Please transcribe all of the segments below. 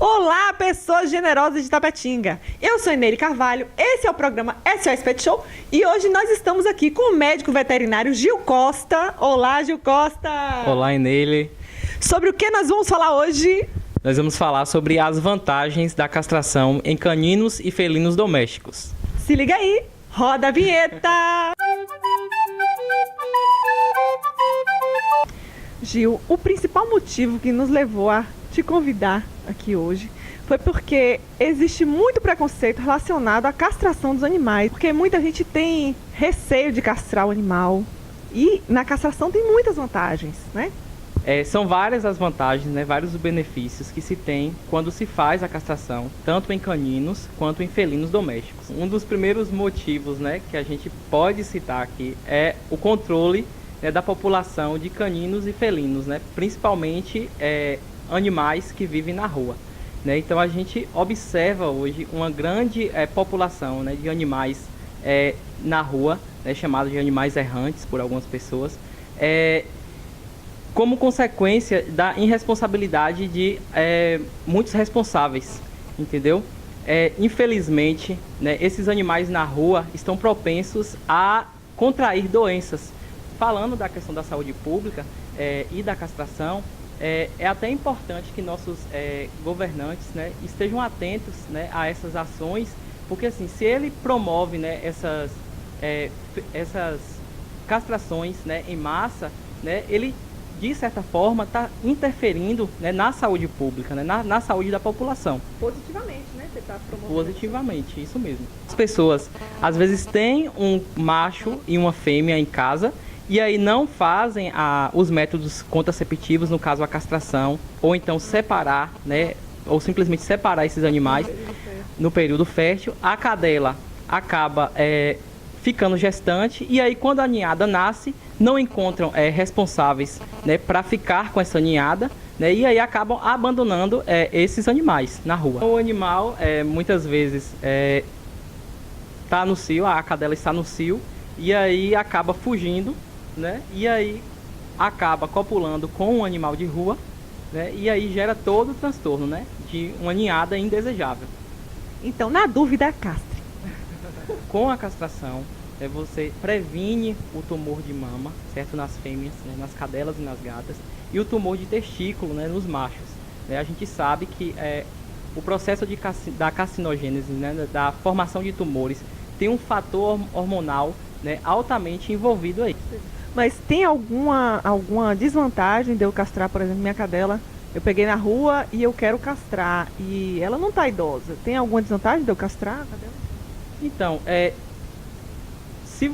Olá, pessoas generosas de Tapetinga. Eu sou Nery Carvalho, esse é o programa SOS Pet Show e hoje nós estamos aqui com o médico veterinário Gil Costa. Olá, Gil Costa! Olá, Nery. Sobre o que nós vamos falar hoje? Nós vamos falar sobre as vantagens da castração em caninos e felinos domésticos. Se liga aí, roda a vinheta! Gil, o principal motivo que nos levou a te convidar aqui hoje foi porque existe muito preconceito relacionado à castração dos animais, porque muita gente tem receio de castrar o animal e na castração tem muitas vantagens, né? São várias as vantagens, né, vários os benefícios que se tem quando se faz a castração, tanto em caninos quanto em felinos domésticos. Um dos primeiros motivos, né, que a gente pode citar aqui é o controle, né, da população de caninos e felinos, né, principalmente animais que vivem na rua, né? Então a gente observa hoje uma grande população, né, de animais na rua, né, chamados de animais errantes por algumas pessoas, como consequência da irresponsabilidade de muitos responsáveis, entendeu? Infelizmente, né, esses animais na rua estão propensos a contrair doenças. Falando da questão da saúde pública e da castração, é até importante que nossos governantes, né, estejam atentos, né, a essas ações, porque assim, se ele promove, né, essas castrações, né, em massa, né, ele de certa forma está interferindo, né, na saúde pública, né, na saúde da população. Positivamente, né? Você está promovendo. Positivamente, isso mesmo. As pessoas às vezes têm um macho e uma fêmea em casa e aí não fazem os métodos contraceptivos, no caso a castração, ou então separar, né, ou simplesmente separar esses animais no período fértil. A cadela acaba ficando gestante e aí quando a ninhada nasce, não encontram responsáveis, né, para ficar com essa ninhada, né, e aí acabam abandonando esses animais na rua. O animal muitas vezes está no cio, a cadela está no cio e aí acaba fugindo, né, e aí acaba copulando com um animal de rua, né, e aí gera todo o transtorno, né, de uma ninhada indesejável. Então, na dúvida, castre. Com a castração, você previne o tumor de mama, certo, nas fêmeas, né, nas cadelas e nas gatas, e o tumor de testículo, né, nos machos. A gente sabe que o processo da carcinogênese, né, da formação de tumores, tem um fator hormonal, né, altamente envolvido aí. Mas tem alguma desvantagem de eu castrar, por exemplo, minha cadela? Eu peguei na rua e eu quero castrar e ela não está idosa. Tem alguma desvantagem de eu castrar a cadela? Então, se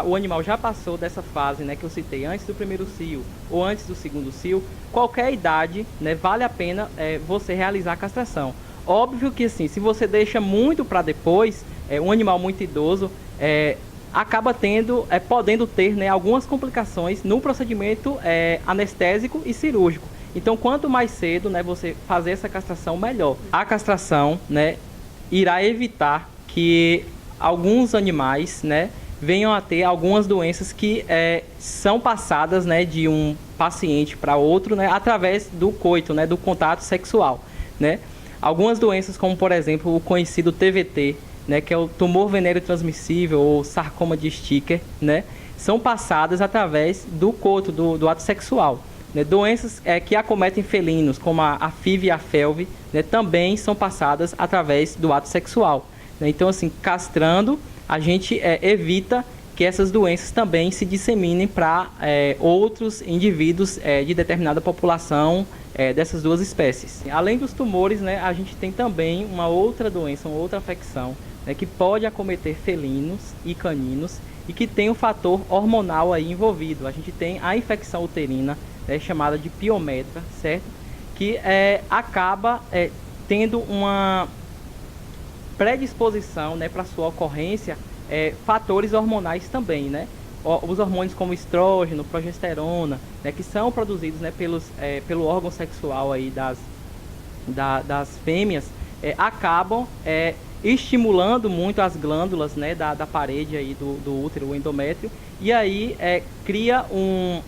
o animal já passou dessa fase, né, que eu citei, antes do primeiro cio ou antes do segundo cio, qualquer idade, né, vale a pena você realizar a castração. Óbvio que assim, se você deixa muito para depois, um animal muito idoso acaba podendo ter, né, algumas complicações no procedimento anestésico e cirúrgico. Então, quanto mais cedo, né, você fazer essa castração, melhor. A castração, né, irá evitar que alguns animais, né, venham a ter algumas doenças que são passadas, né, de um paciente para outro, né, através do coito, né, do contato sexual, né. Algumas doenças, como por exemplo o conhecido TVT, né, que é o tumor venéreo transmissível ou sarcoma de Sticker, né, são passadas através do coito, do ato sexual. Né. Doenças que acometem felinos, como a FIV e a FeLV, né, também são passadas através do ato sexual. Então, assim, castrando, a gente evita que essas doenças também se disseminem para outros indivíduos de determinada população dessas duas espécies. Além dos tumores, né, a gente tem também uma outra doença, uma outra afecção, né, que pode acometer felinos e caninos e que tem um fator hormonal aí envolvido. A gente tem a infecção uterina, chamada de piometra, certo? Que acaba tendo uma predisposição, né, para sua ocorrência, fatores hormonais também, né? Os hormônios como estrógeno, progesterona, né, que são produzidos, né, pelo órgão sexual aí das fêmeas, acabam estimulando muito as glândulas, né, da parede aí do útero, o endométrio, e aí cria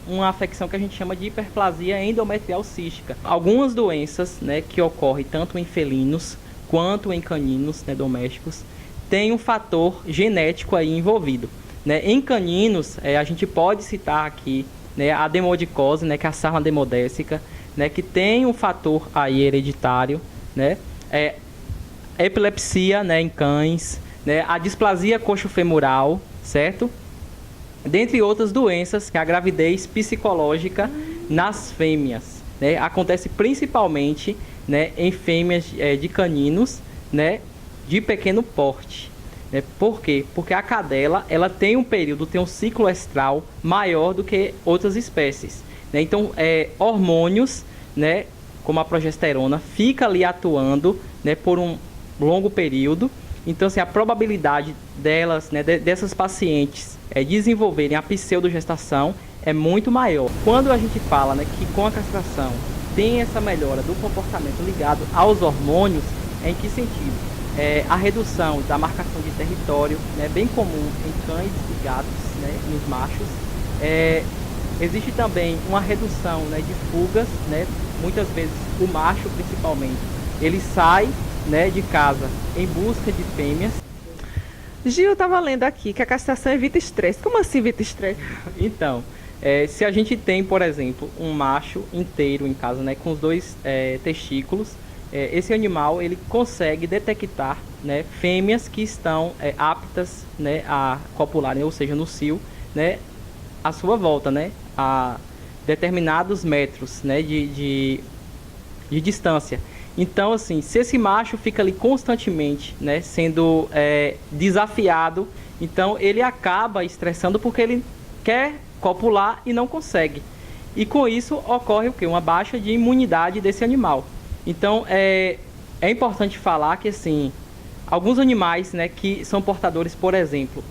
uma afecção que a gente chama de hiperplasia endometrial cística. Algumas doenças, né, que ocorrem tanto em felinos quanto em caninos, né, domésticos, tem um fator genético aí envolvido. Né? Em caninos, a gente pode citar aqui, né, a demodicose, né, que é a sarna demodécica, né, que tem um fator aí hereditário, né, epilepsia, né, em cães, né, a displasia coxofemoral, certo? Dentre outras doenças, que é a gravidez psicológica nas fêmeas, né, acontece principalmente, né, em fêmeas de caninos, né, de pequeno porte. Né? Por quê? Porque a cadela ela tem um ciclo estral maior do que outras espécies. Né? Então, hormônios, né, como a progesterona, fica ali atuando, né, por um longo período. Então, assim, a probabilidade delas, né, dessas pacientes desenvolverem a pseudogestação é muito maior. Quando a gente fala, né, que com a castração tem essa melhora do comportamento ligado aos hormônios, em que sentido? A redução da marcação de território, né, bem comum em cães e gatos, né, nos machos. Existe também uma redução, né, de fugas, né, muitas vezes o macho principalmente, ele sai, né, de casa em busca de fêmeas. Gil, estava lendo aqui que a castração evita estresse. Como assim evita estresse? Então, se a gente tem, por exemplo, um macho inteiro em casa, né, com os dois testículos, esse animal ele consegue detectar, né, fêmeas que estão aptas, né, a copularem, ou seja, no cio, né, à sua volta, né, a determinados metros, né, de distância. Então, assim, se esse macho fica ali constantemente, né, sendo desafiado, então ele acaba estressando porque ele quer copular e não consegue. E com isso ocorre o quê? Uma baixa de imunidade desse animal. Então, é importante falar que, assim, alguns animais, né, que são portadores, por exemplo,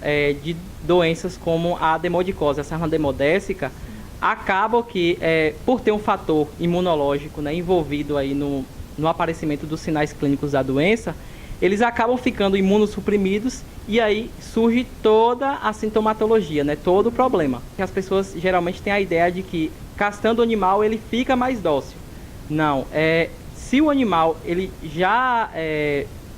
de doenças como a demodicose, a sarna demodécica, acabam que, por ter um fator imunológico, né, envolvido aí no aparecimento dos sinais clínicos da doença, eles acabam ficando imunossuprimidos e aí surge toda a sintomatologia, né, todo o problema. As pessoas geralmente têm a ideia de que castrando o animal ele fica mais dócil. Não, se o animal ele já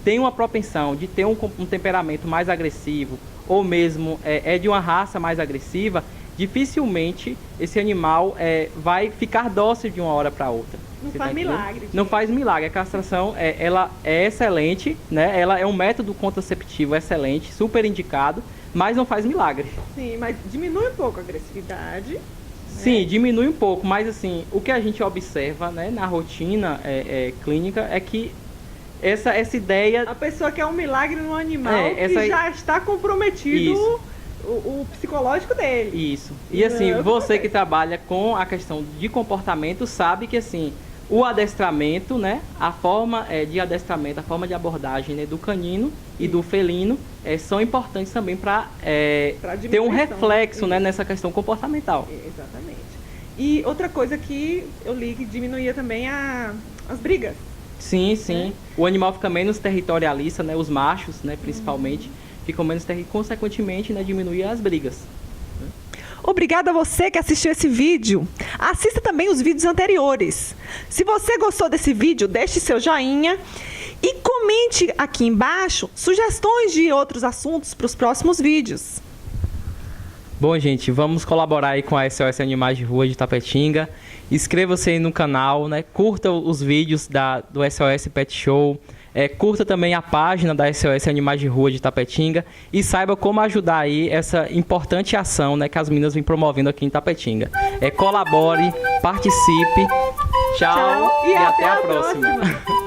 tem uma propensão de ter um temperamento mais agressivo ou mesmo de uma raça mais agressiva, dificilmente esse animal vai ficar dócil de uma hora para outra. Não faz milagre. Não faz milagre. A castração ela é excelente, né? Ela é um método contraceptivo excelente, super indicado, mas não faz milagre. Sim, mas diminui um pouco a agressividade. Sim, diminui um pouco, mas assim, o que a gente observa, né, na rotina clínica é que essa ideia... A pessoa quer um milagre no animal que já está comprometido o psicológico dele. Isso. E assim, você que trabalha com a questão de comportamento sabe que assim, o adestramento, né, a forma de adestramento, a forma de abordagem, né, do canino e do felino são importantes também para ter um reflexo, né, nessa questão comportamental. Exatamente. E outra coisa que eu li que diminuía também as brigas. Sim, sim. O animal fica menos territorialista, né, os machos, né, principalmente, ficam menos territorialistas, consequentemente, né, diminui as brigas. Obrigada a você que assistiu esse vídeo. Assista também os vídeos anteriores. Se você gostou desse vídeo, deixe seu joinha e comente aqui embaixo sugestões de outros assuntos para os próximos vídeos. Bom, gente, vamos colaborar aí com a SOS Animais de Rua de Tapetinga. Inscreva-se aí no canal, né? Curta os vídeos do SOS Pet Show. Curta também a página da SOS Animais de Rua de Tapetinga e saiba como ajudar aí essa importante ação, né, que as meninas vêm promovendo aqui em Tapetinga. Colabore, participe. Tchau e até a próxima.